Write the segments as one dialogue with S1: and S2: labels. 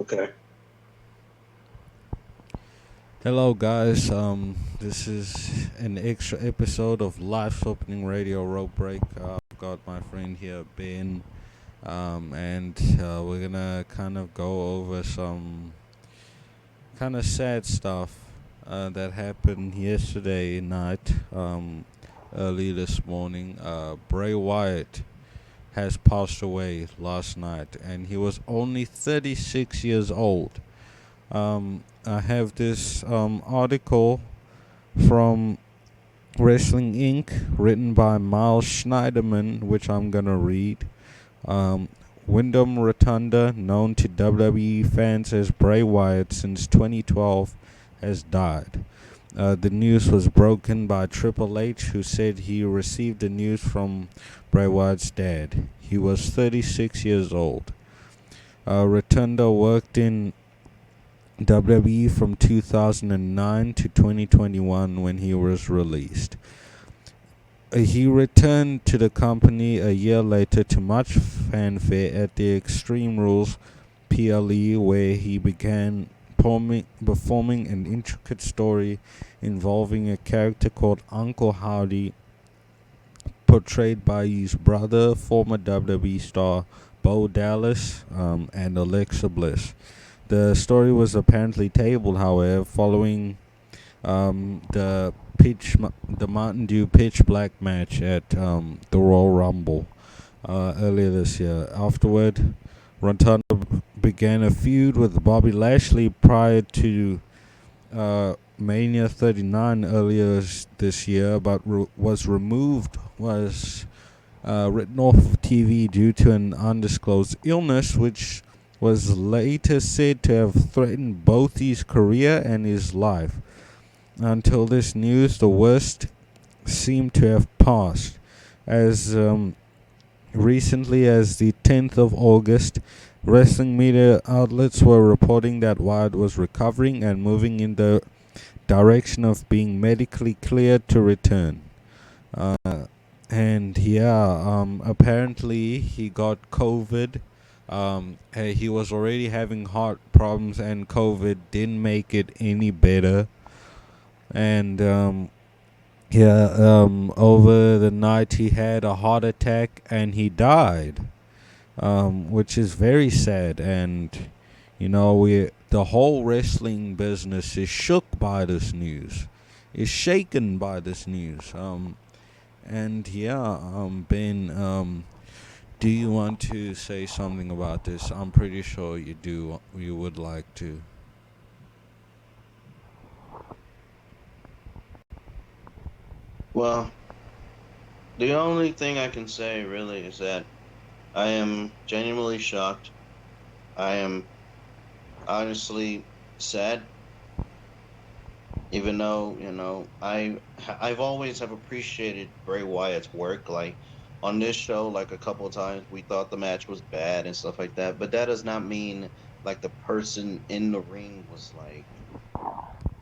S1: Okay.
S2: Hello, guys. This is an extra episode of Life's Opening Radio Road Break. I've got my friend here, Ben, and we're gonna kind of go over some kind of sad stuff that happened yesterday night, early this morning. Bray Wyatt has passed away last night, and he was only 36 years old. I have this article from Wrestling Inc., written by Miles Schneiderman, which I'm gonna read. Um, Windham Rotunda, known to WWE fans as Bray Wyatt since 2012, has died. The news was broken by Triple H, who said he received the news from Bray Wyatt's dad. He was 36 years old. Rotunda worked in WWE from 2009 to 2021 when he was released. He returned to the company a year later to much fanfare at the Extreme Rules PLE, where he began performing an intricate story involving a character called Uncle Howdy, portrayed by his brother, former WWE star Bo Dallas, and Alexa Bliss. The story was apparently tabled, however, following the Mountain Dew Pitch Black match at the Royal Rumble earlier this year. Afterward, Rotunda began a feud with Bobby Lashley prior to Mania 39 earlier this year, but was written off of TV due to an undisclosed illness, which was later said to have threatened both his career and his life. Until this news, the worst seemed to have passed. As recently as the 10th of August, wrestling media outlets were reporting that Wyatt was recovering and moving in the direction of being medically cleared to return. Uh, and yeah, apparently he got COVID. He was already having heart problems, and COVID didn't make it any better. And yeah, over the night he had a heart attack and he died, which is very sad. And the whole wrestling business is shook by this news, is shaken by this news. And yeah, Ben, do you want to say something about this? I'm pretty sure you do. You would like to.
S1: Well, the only thing I can say really is that I am genuinely shocked. I am honestly sad, even though I've always have appreciated Bray Wyatt's work. Like on this show, like a couple of times, we thought the match was bad and stuff like that. But that does not mean like the person in the ring was like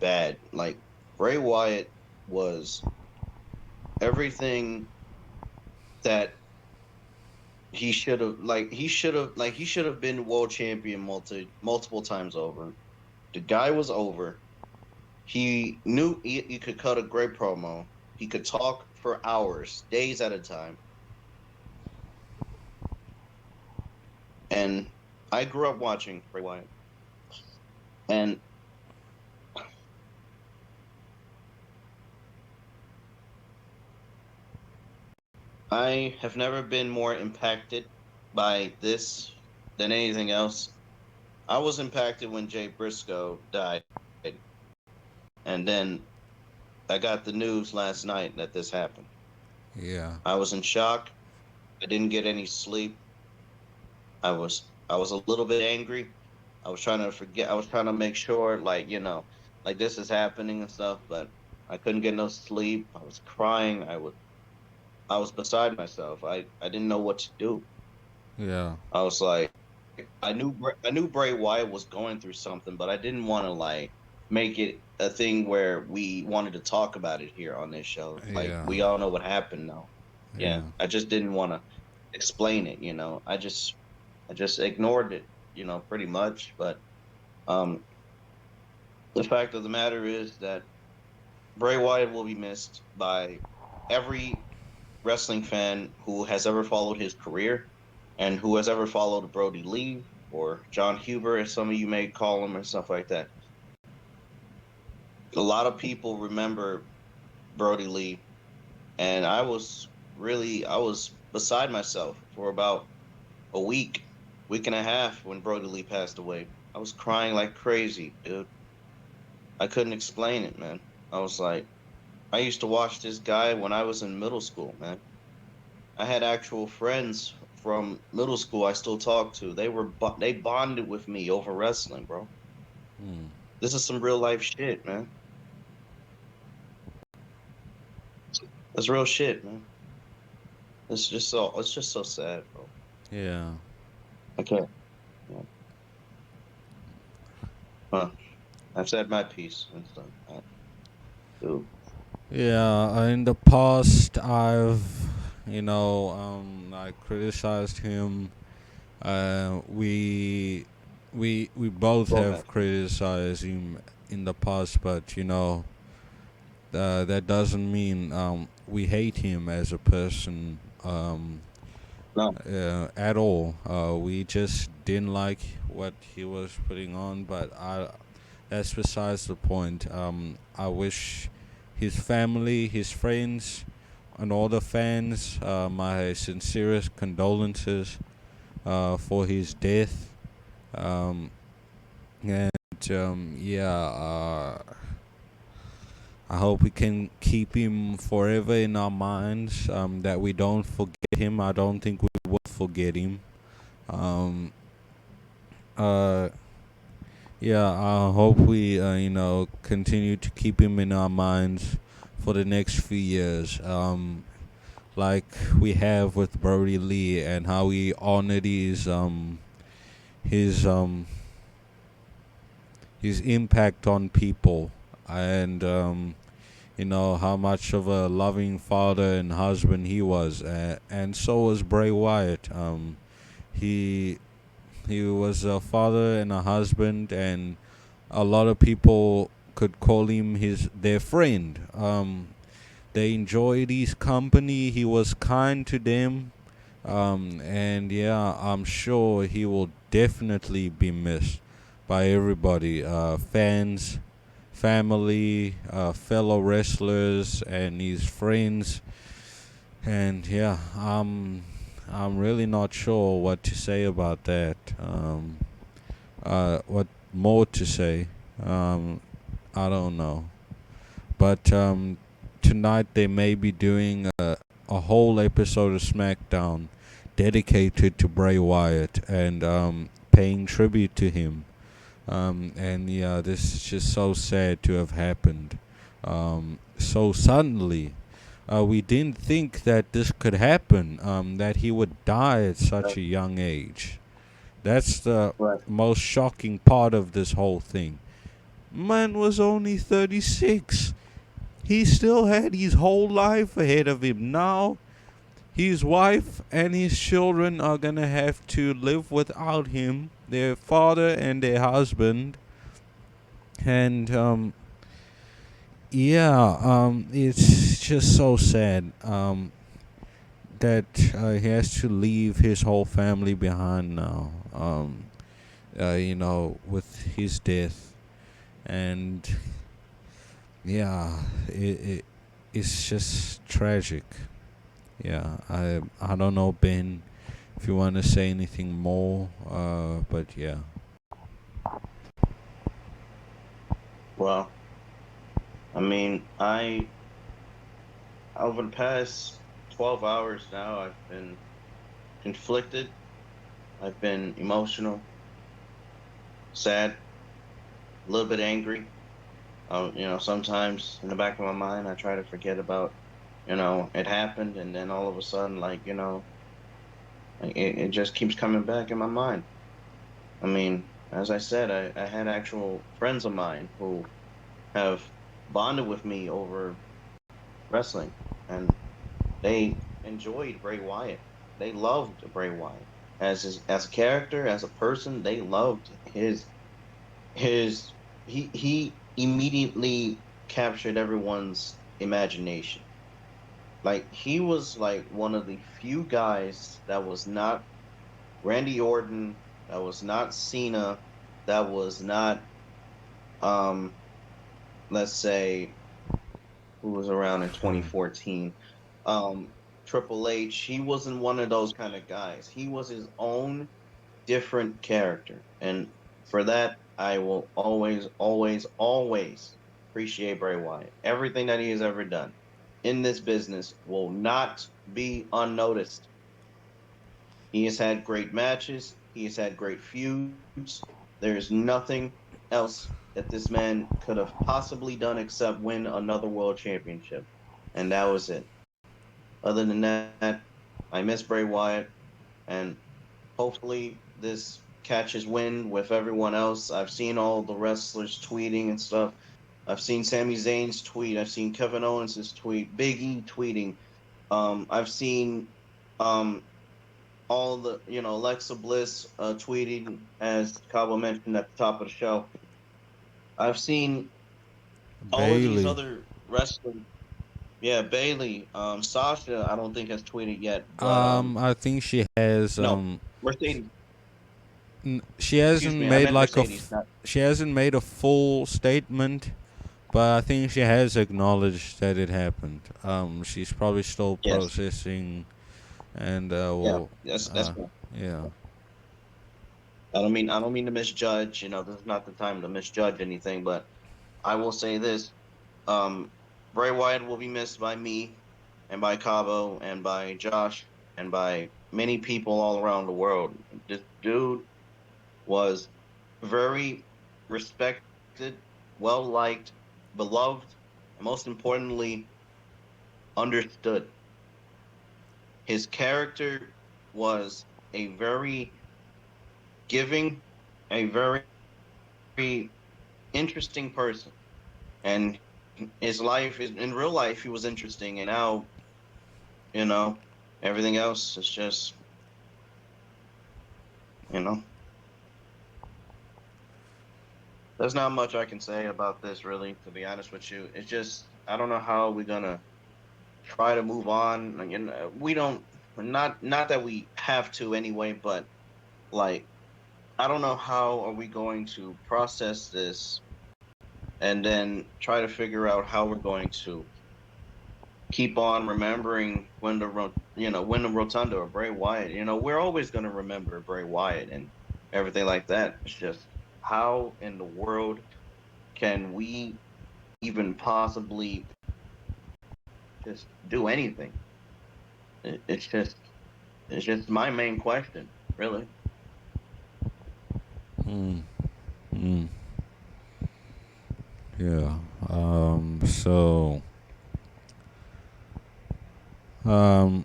S1: bad. Like Bray Wyatt was everything that he should have been world champion multiple times over. The guy was over. He knew he could cut a great promo. He could talk for hours, days at a time. And I grew up watching Bray Wyatt. And I have never been more impacted by this than anything else. I was impacted when Jay Briscoe died. And then I got the news last night that this happened.
S2: Yeah.
S1: I was in shock. I didn't get any sleep. I was a little bit angry. I was trying to forget. I was trying to make sure, like like this is happening and stuff, but I couldn't get no sleep. I was crying. I was beside myself. I didn't know what to do.
S2: Yeah.
S1: I was like, I knew Bray Wyatt was going through something, but I didn't want to like make it a thing where we wanted to talk about it here on this show. Like
S2: Yeah.
S1: we all know what happened now.
S2: Yeah.
S1: Yeah, I just didn't want to explain it. I just ignored it. Pretty much. But Um, the fact of the matter is that Bray Wyatt will be missed by every wrestling fan who has ever followed his career and who has ever followed Brody Lee or John Huber, as some of you may call him, and stuff like that. A lot of people remember Brody Lee, and I was beside myself for about a week and a half when Brody Lee passed away. I was crying like crazy, dude. I couldn't explain it, man. I was like, I used to watch this guy when I was in middle school, man. I had actual friends from middle school I still talk to. They bonded with me over wrestling, bro.
S2: Hmm.
S1: This is some real life shit, man. That's real shit, man. It's just so sad, bro.
S2: Yeah.
S1: I can't. Yeah. Huh. I've said my piece and stuff. Dude.
S2: Yeah, in the past, I criticized him. We both
S1: Go ahead.
S2: have criticized him in the past, but that doesn't mean we hate him as a person
S1: No.
S2: at all. We just didn't like what he was putting on, but that's besides the point. I wish his family, his friends, and all the fans my sincerest condolences for his death. Um, and I hope we can keep him forever in our minds. That we don't forget him. I don't think we will forget him. Um, uh, yeah, I hope we continue to keep him in our minds for the next few years. Like we have with Brody Lee and how he honored his um his impact on people, and how much of a loving father and husband he was, and so was Bray Wyatt. He he was a father and a husband, and a lot of people could call him their friend. They enjoyed his company. He was kind to them, and yeah, I'm sure he will definitely be missed by everybody, fans, family, fellow wrestlers, and his friends. And yeah, I'm really not sure what to say about that. What more to say? Um, I don't know. But tonight they may be doing a whole episode of SmackDown dedicated to Bray Wyatt and paying tribute to him. And yeah, this is just so sad to have happened so suddenly. We didn't think that this could happen, that he would die at such a young age. That's the
S1: Right.
S2: most shocking part of this whole thing. Man was only 36. He still had his whole life ahead of him. Now, his wife and his children are gonna have to live without him, their father and their husband. And it's just so sad that he has to leave his whole family behind now. With his death, and yeah, it's just tragic. Yeah, I don't know, Ben, if you want to say anything more. But yeah.
S1: Well, I mean, over the past 12 hours now, I've been conflicted. I've been emotional, sad, a little bit angry. Sometimes in the back of my mind, I try to forget about, it happened, and then all of a sudden, it just keeps coming back in my mind. I mean, as I said, I had actual friends of mine who have bonded with me over wrestling, and they enjoyed Bray Wyatt. They loved Bray Wyatt as a character, as a person. They loved his he immediately captured everyone's imagination. Like he was like one of the few guys that was not Randy Orton, that was not Cena, that was not um let's say who was around in
S2: Hmm.
S1: 2014. Um Triple H, he wasn't one of those kind of guys. He was his own different character. And for that, I will always, always, always appreciate Bray Wyatt. Everything that he has ever done in this business will not be unnoticed. He has had great matches, he has had great feuds. There's nothing else that this man could have possibly done except win another world championship. And that was it. Other than that, I miss Bray Wyatt. And hopefully this catches wind with everyone else. I've seen all the wrestlers tweeting and stuff. I've seen Sami Zayn's tweet. I've seen Kevin Owens' tweet. Big E tweeting. I've seen um, all the Alexa Bliss tweeting as Kgabo mentioned at the top of the show. I've seen all of these
S2: Bailey.
S1: other wrestlers. Yeah, Bailey, Sasha. I don't think has tweeted yet, but
S2: I think she has.
S1: no, Mercedes.
S2: She
S1: Excuse
S2: hasn't
S1: me, I
S2: made
S1: meant
S2: like a.
S1: Mercedes. Not
S2: She hasn't made a full statement, but I think she has acknowledged that it happened. She's probably still
S1: yes.
S2: processing, and
S1: Yeah,
S2: will.
S1: that's
S2: Uh,
S1: fine.
S2: yeah.
S1: I don't mean to misjudge. This is not the time to misjudge anything, but I will say this: um, Bray Wyatt will be missed by me, and by Cabo, and by Josh, and by many people all around the world. This dude was very respected, well liked, beloved, and most importantly, understood. His character was a very giving, a very interesting person. And his life is in real life he was interesting, and now, you know, everything else is just, you know, there's not much I can say about this really, to be honest with you. It's just I don't know how we're gonna try to move on. Like, we don't not that we have to anyway, but like I don't know how are we going to process this and then try to figure out how we're going to keep on remembering when the Rotunda or Bray Wyatt. We're always going to remember Bray Wyatt and everything like that. It's just how in the world can we even possibly just do anything? It's just my main question, really.
S2: Mm, mm, yeah. So. Um.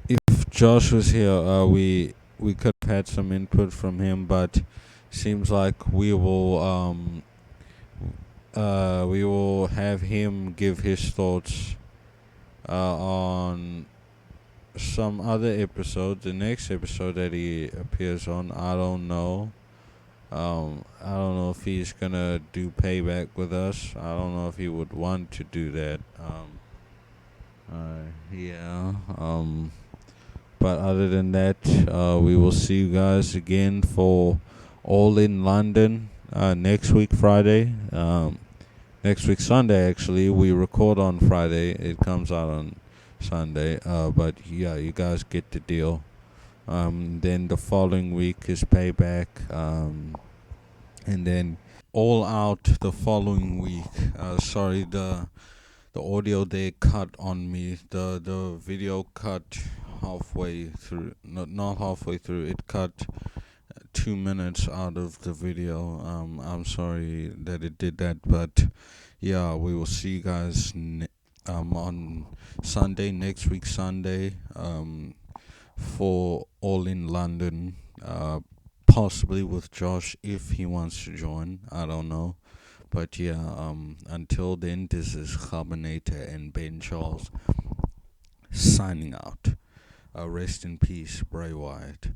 S2: If Josh was here, we could have had some input from him, but seems like we will have him give his thoughts on some other episode. The next episode that he appears on, I don't know. I don't know if he's gonna do payback with us. I don't know if he would want to do that. Yeah. But other than that, we will see you guys again for All in London next week Friday. Next week Sunday actually. We record on Friday. It comes out on Sunday. But yeah, you guys get the deal. Then the following week is Payback. And then All Out the following week. Sorry, the audio they cut on me. The video cut halfway through. Not halfway through. It cut 2 minutes out of the video. I'm sorry that it did that, but yeah, we will see you guys on Sunday, next week Sunday, for All in London. Possibly with Josh if he wants to join. I don't know. But yeah, until then, this is Kgabinator and Ben Charles signing out. Rest in peace, Bray Wyatt.